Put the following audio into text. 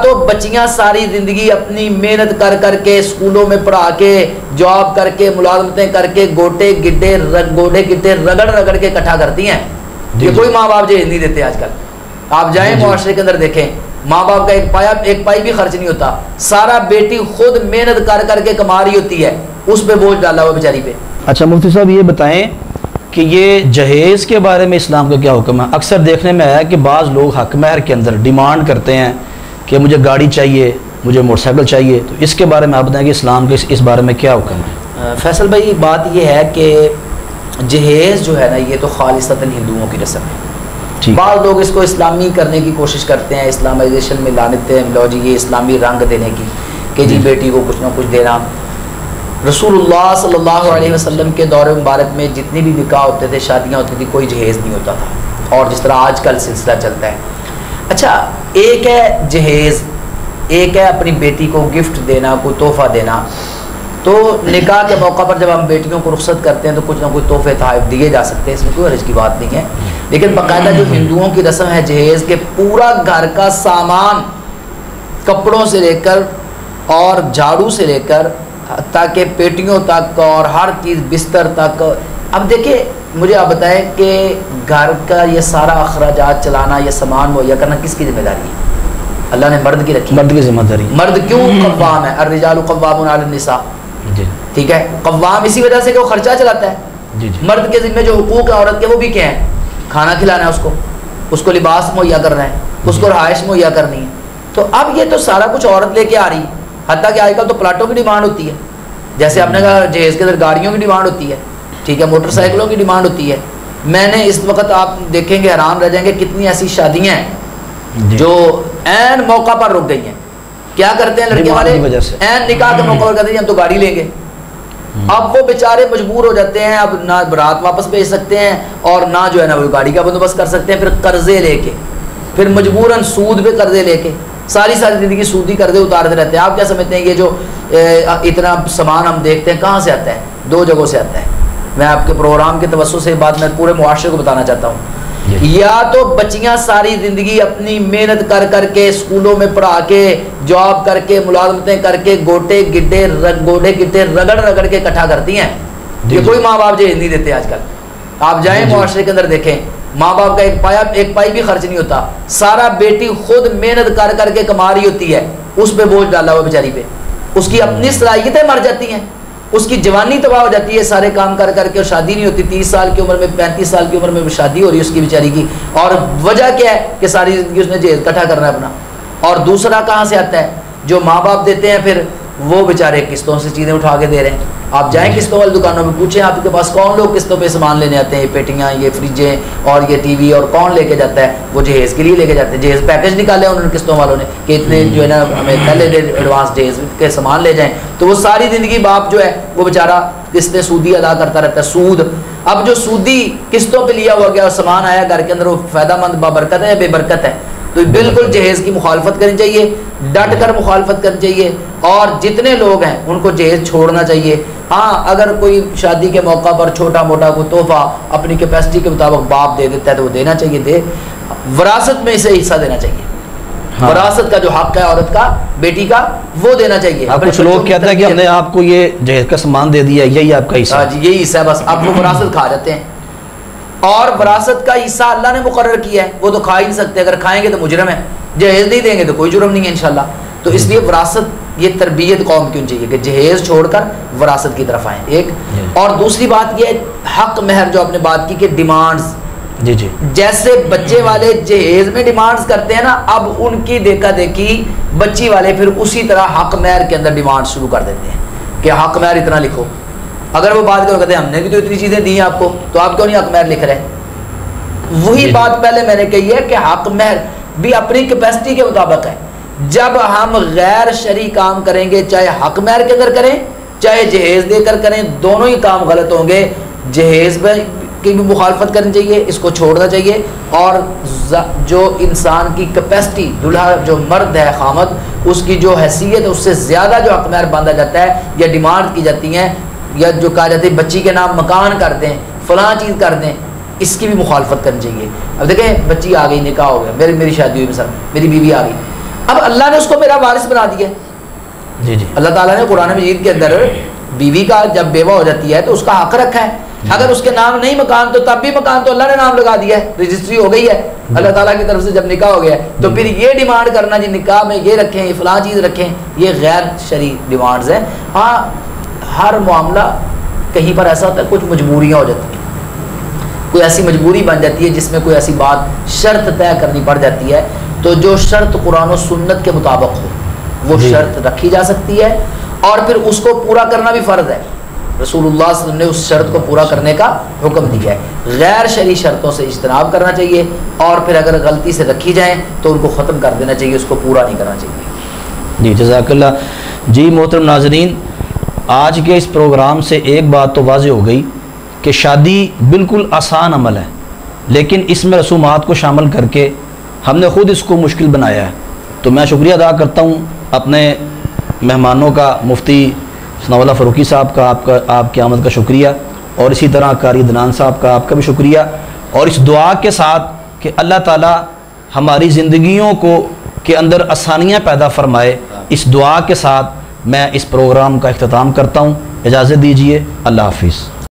تو بچیاں ساری زندگی اپنی محنت کر کر کے اسکولوں میں پڑھا کے جاب کر کے ملازمتیں کر کے گوٹے گڈے رگڑ رگڑ کے اکٹھا کرتی ہیں. یہ کوئی ماں باپ جہیز نہیں دیتے آج کل. آپ جائیں معاشرے کے اندر دیکھیں, ماں باپ کا ایک پائی بھی خرچ نہیں ہوتا, سارا بیٹی خود محنت کر کر کے کما رہی ہوتی ہے, اس پہ بوجھ ڈالا ہوا بیچاری پہ. اچھا مفتی صاحب یہ بتائیں کہ یہ جہیز کے بارے میں اسلام کا کیا حکم ہے؟ اکثر دیکھنے میں آیا کہ بعض لوگ حق مہر کے اندر ڈیمانڈ کرتے ہیں کہ مجھے گاڑی چاہیے, مجھے موٹر سائیکل چاہیے, تو اس کے بارے میں آپ بتائیں کہ اسلام کے اس بارے میں کیا حکم ہے؟ فیصل بھائی بات یہ ہے کہ جہیز جو ہے نا یہ تو خالصتاً ہندوؤں کی رسم ہے. بعض لوگ اس کو اسلامی کرنے کی کوشش کرتے ہیں, اسلامائزیشن میں لا دیتے ہیں, لو جی یہ اسلامی رنگ دینے کی کہ جی بیٹی کو کچھ نہ کچھ دینا. رسول اللہ صلی اللہ علیہ وسلم کے دور مبارک میں جتنی بھی نکاح ہوتے تھے, شادیاں ہوتی تھی, کوئی جہیز نہیں ہوتا تھا, اور جس طرح آج کل سلسلہ چلتا ہے. اچھا ایک ہے جہیز, ایک ہے اپنی بیٹی کو گفٹ دینا, کوئی تحفہ دینا. تو نکاح کے موقع پر جب ہم بیٹیوں کو رخصت کرتے ہیں تو کچھ نہ کچھ تحفے تحائف دیے جا سکتے ہیں, اس میں کوئی حرج کی بات نہیں ہے. لیکن باقاعدہ جو ہندوؤں کی رسم ہے جہیز کے, پورا گھر کا سامان کپڑوں سے لے کر اور جھاڑو سے لے کر تاکہ پیٹیوں تک اور ہر چیز بستر تک. اب دیکھیں مجھے آپ بتائیں کہ گھر کا یہ سارا اخراجات چلانا, یہ سامان مہیا کرنا کس کی ذمہ داری ہے؟ اللہ نے مرد کی رکھی. مرد کی ذمہ داری. مرد کیوں قوام ہے؟ الرجال قوامون علی النساء. ٹھیک ہے, قوام اسی وجہ سے کہ وہ خرچہ چلاتا ہے. مرد کے ذمہ جو حقوق ہیں عورت کے وہ بھی کیا ہیں؟ کھانا کھلانا ہے اس کو لباس مہیا کرنا ہے, اس کو رہائش مہیا کرنی ہے. تو اب یہ تو سارا کچھ عورت لے کے آ رہی ہے. حتیٰ کہ آج کل تو پلاٹوں کی ڈیمانڈ ہوتی ہے, جیسے آپ نے کہا جہیز کے اندر گاڑیوں کی ڈیمانڈ ہوتی ہے, ٹھیک ہے, موٹر سائیکلوں کی ڈیمانڈ ہوتی ہے. میں نے اس وقت آپ دیکھیں گے حیران رہ جائیں گے کتنی ایسی شادیاں ہیں جو عین موقع پر رک گئی ہیں. کیا کرتے ہیں لڑکے والے؟ عین نکاح کے موقع پر کہتے ہیں ہم تو گاڑی لیں گے. اب وہ بیچارے مجبور ہو جاتے ہیں, اب نہ برات واپس بھیج سکتے ہیں اور نہ جو ہے نا وہ گاڑی کا بندوبست کر سکتے ہیں. پھر قرضے لے کے, پھر مجبوراً سود پہ قرضے لے کے ساری زندگی سودی قرضے اتارتے رہتے ہیں. آپ کیا سمجھتے ہیں یہ جو اتنا سامان ہم دیکھتے ہیں کہاں سے آتا ہے؟ دو جگہوں سے آتا ہے. میں آپ کے پروگرام کے توسط سے بات میں پورے معاشرے کو بتانا چاہتا ہوں. یا تو بچیاں ساری زندگی اپنی محنت کر کر کے اسکولوں میں پڑھا کے جاب کر کے ملازمتیں کر کے گوٹے گڈے رگڑ رگڑ کے اکٹھا کرتی ہیں. یہ کوئی ماں باپ جہیز نہیں دیتے آج کل. آپ جائیں معاشرے کے اندر دیکھیں, ماں باپ کا ایک پائی بھی خرچ نہیں ہوتا, سارا بیٹی خود محنت کر کر کے کما رہی ہوتی ہے, اس پہ بوجھ ڈالا ہوا بیچاری پہ. اس کی اپنی صلاحیتیں مر جاتی ہیں, اس کی جوانی تباہ ہو جاتی ہے سارے کام کر کر کے, اور شادی نہیں ہوتی. 30 سال کی عمر میں 35 سال کی عمر میں شادی ہو رہی ہے اس کی بیچاری کی, اور وجہ کیا ہے کہ ساری زندگی اس نے جہیز اکٹھا کرنا ہے اپنا. اور دوسرا کہاں سے آتا ہے؟ جو ماں باپ دیتے ہیں پھر وہ بیچارے قسطوں سے چیزیں اٹھا کے دے رہے ہیں. آپ جائیں قسطوں والی دکانوں میں پوچھیں آپ کے پاس کون لوگ قسطوں پہ سامان لینے آتے ہیں, یہ پیٹیاں, یہ فریجیں اور یہ ٹی وی, اور کون لے کے جاتا ہے؟ وہ جہیز کے لیے لے کے جاتے ہیں. جہیز پیکج نکالے انہوں نے قسطوں والوں نے کہ اتنے جو ہے نا ہمیں پہلے ایڈوانس جہیز کے سامان لے جائیں. تو وہ ساری زندگی باپ جو ہے وہ بیچارہ قسطیں سودی ادا کرتا رہتا ہے. سود, اب جو سودی قسطوں پہ لیا ہوا گیا اور سامان آیا گھر کے اندر, وہ فائدہ مند بابرکت ہے یا بے برکت ہے؟ تو بالکل جہیز کی مخالفت کرنی چاہیے, ڈٹ کر مخالفت کرنی چاہیے, اور جتنے لوگ ہیں ان کو جہیز چھوڑنا چاہیے. ہاں اگر کوئی شادی کے موقع پر چھوٹا موٹا کوئی تحفہ اپنی کیپیسٹی کے مطابق باپ دے دیتا ہے تو وہ دینا چاہیے, دے. وراثت میں اسے حصہ دینا چاہیے. وراثت کا جو حق ہے عورت کا, بیٹی کا, وہ دینا چاہیے. آپ کچھ لوگ کہتے ہیں کہ ہم نے آپ کو یہ جہیز کا سامان دے دیا, یہی آپ کا حصہ. جی یہی حصہ ہے بس. آپ وہ وراثت کھا جاتے ہیں, اور وراثت کا حصہ اللہ نے مقرر کیا ہے, وہ تو کھا ہی نہیں سکتے. اگر کھائیں گے تو مجرم ہے, جہیز نہیں دیں گے تو کوئی جرم نہیں ہے انشاءاللہ. تو اس لیے وراثت, یہ تربیت قوم کیوں چاہیے کہ جہیز چھوڑ کر وراثت کی طرف آئیں. ایک اور دوسری بات یہ حق مہر جو آپ نے بات کی کہ ڈیمانڈز, جی جیسے بچے والے جہیز میں ڈیمانڈز کرتے ہیں نا, اب ان کی دیکھا دیکھی بچی والے پھر اسی طرح حق مہر کے اندر ڈیمانڈ شروع کر دیتے ہیں کہ حق مہر اتنا لکھو. اگر وہ بات کرو کہتے ہیں ہم نے بھی تو اتنی چیزیں دی ہیں آپ کو, تو آپ کیوں نہیں حق مہر لکھ رہے؟ وہی بات پہلے میں نے کہی ہے کہ حق مہر بھی اپنی کیپیسٹی کے مطابق ہے. جب ہم غیر شرعی کام کریں گے, چاہے حق مہر کے اندر کریں چاہے جہیز دے کر کریں, دونوں ہی کام غلط ہوں گے. جہیز کی بھی مخالفت کرنی چاہیے, اس کو چھوڑنا چاہیے. اور جو انسان کی کیپیسٹی, دلہا جو مرد ہے خامد, اس کی جو حیثیت ہے اس سے زیادہ جو حق مہر باندھا جاتا ہے یا ڈیمانڈ کی جاتی ہیں, یا جو کہا جاتا ہے بچی کے نام مکان کر دیں, فلاں چیز کر دیں, اس کی بھی مخالفت کرنی چاہیے. اب دیکھیں بچی آ گئی, نکاح ہو گیا, میری شادی ہوئی, مثلا میری بیوی آ گئی, اب اللہ نے اس کو میرا وارث بنا دیا. جی جی. اللہ تعالیٰ نے قرآن مجید کے اندر بیوی کا جب بیوہ ہو جاتی ہے تو اس کا حق رکھا ہے. اگر اس کے نام نہیں مکان تو تب بھی مکان تو اللہ نے نام لگا دیا ہے, رجسٹری ہو گئی ہے اللہ تعالیٰ کی طرف سے جب نکاح ہو گیا ہے. تو پھر یہ ڈیمانڈ کرنا جی نکاح میں یہ رکھیں, یہ فلاں چیز رکھیں, یہ غیر شرعی ڈیمانڈز ہیں. ہاں ہر معاملہ کہیں پر ایسا ہوتا ہے کچھ مجبوریاں ہو جاتی ہیں, کوئی ایسی مجبوری بن جاتی ہے جس میں کوئی ایسی بات شرط طے کرنی پڑ جاتی ہے, تو جو شرط قرآن و سنت کے مطابق ہو وہ شرط رکھی جا سکتی ہے, اور پھر اس کو پورا کرنا بھی فرض ہے. رسول اللہ صلی اللہ علیہ وسلم نے اس شرط کو پورا کرنے کا حکم دیا ہے. غیر شرعی شرطوں سے اجتناب کرنا چاہیے, اور پھر اگر غلطی سے رکھی جائیں تو ان کو ختم کر دینا چاہیے, اس کو پورا نہیں کرنا چاہیے. جی جزاک اللہ. جی محترم ناظرین, آج کے اس پروگرام سے ایک بات تو واضح ہو گئی کہ شادی بالکل آسان عمل ہے, لیکن اس میں رسومات کو شامل کر کے ہم نے خود اس کو مشکل بنایا ہے. تو میں شکریہ ادا کرتا ہوں اپنے مہمانوں کا, مفتی ثناء اللہ فاروقی صاحب کا, آپ کی آمد کا شکریہ, اور اسی طرح قاری عدنان صاحب کا, آپ کا بھی شکریہ, اور اس دعا کے ساتھ کہ اللہ تعالی ہماری زندگیوں کو کے اندر آسانیاں پیدا فرمائے. اس دعا کے ساتھ میں اس پروگرام کا اختتام کرتا ہوں. اجازت دیجیے. اللہ حافظ.